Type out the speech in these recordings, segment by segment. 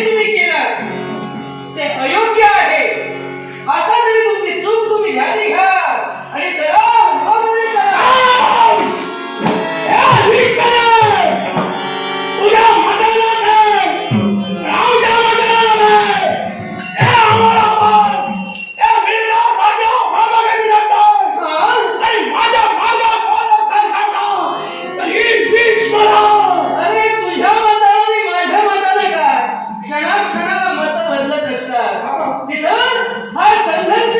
तुम्ही केलं ते अयोग्य आहे. असा तरी तुमची चूक तुम्ही ध्यानी घ्या आणि चला मग चला. तुझ्या मताला नाही, रावच्या मताला नाही. हे आम्हाला पण, हे वीरला माझ्या भागाकडे जातात. आणि माझ्या भागात सोडत खातात. ही विष मला. अरे तुझ्या मताला आणि माझ्या मताला काय क्षणाक्षणाला मत बदलत असतात. तिथं हा संघर्ष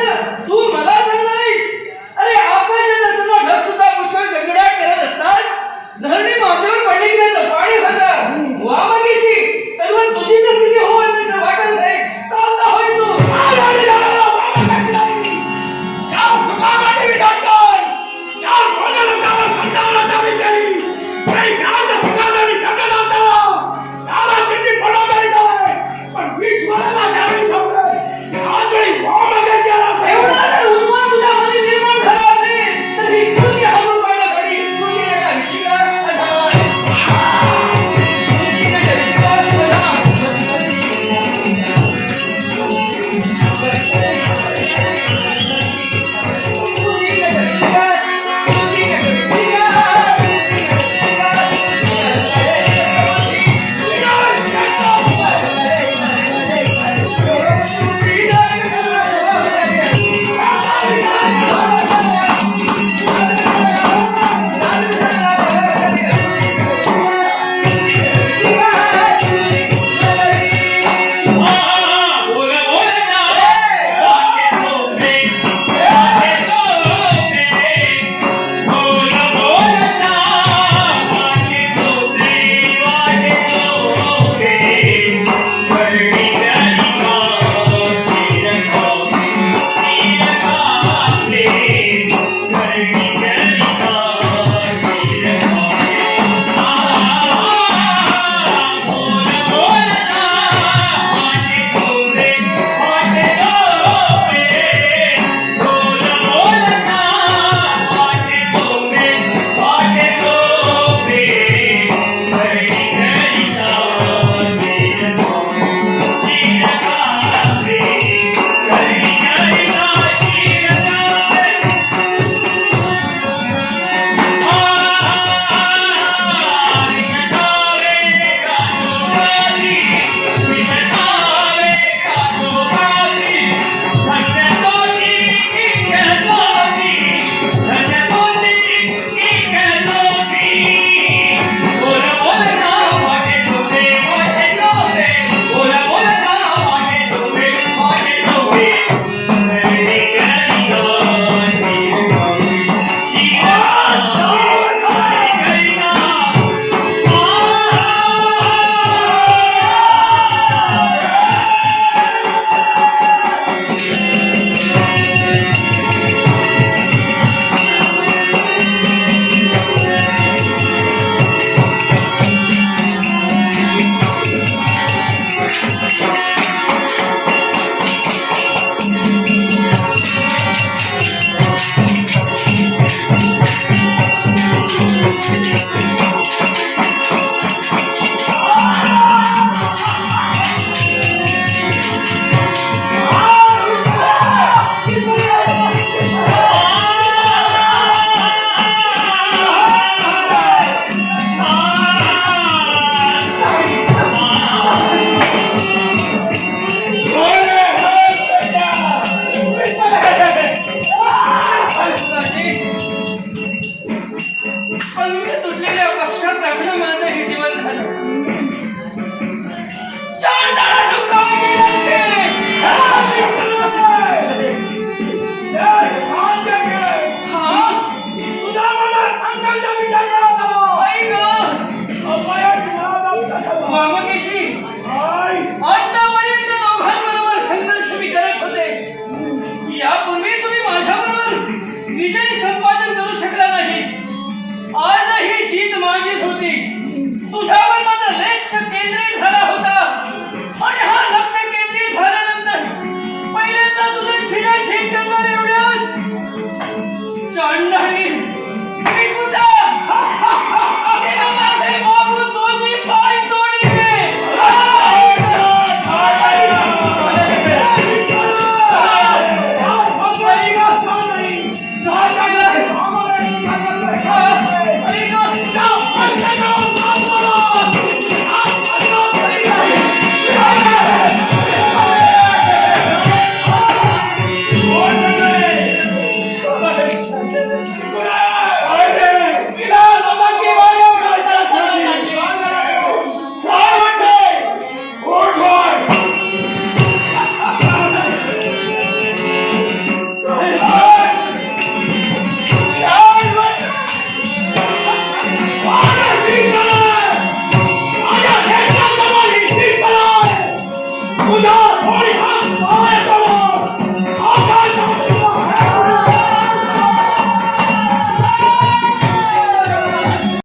तू मला सांगणारीस. अरे आकाशात असताना ढग सुद्धा पुष्कळ गडगडाट करत असतात. धरणी माथ्यावर पडली की त्याचं पाणी होतं. वामकेची तर मग तुझी जर स्थिती होईल तसं वाटत आहे चालता होय तू. एवढा जर उन्माद तुझ्यामध्ये निर्माण झाला असेल तर ही कृती हरून पाहिलं खडी. कृती नका ऋषिका अथवा कृती नका ऋषिका अथवा तुझ्यावर माझं लक्ष केंद्रित झालं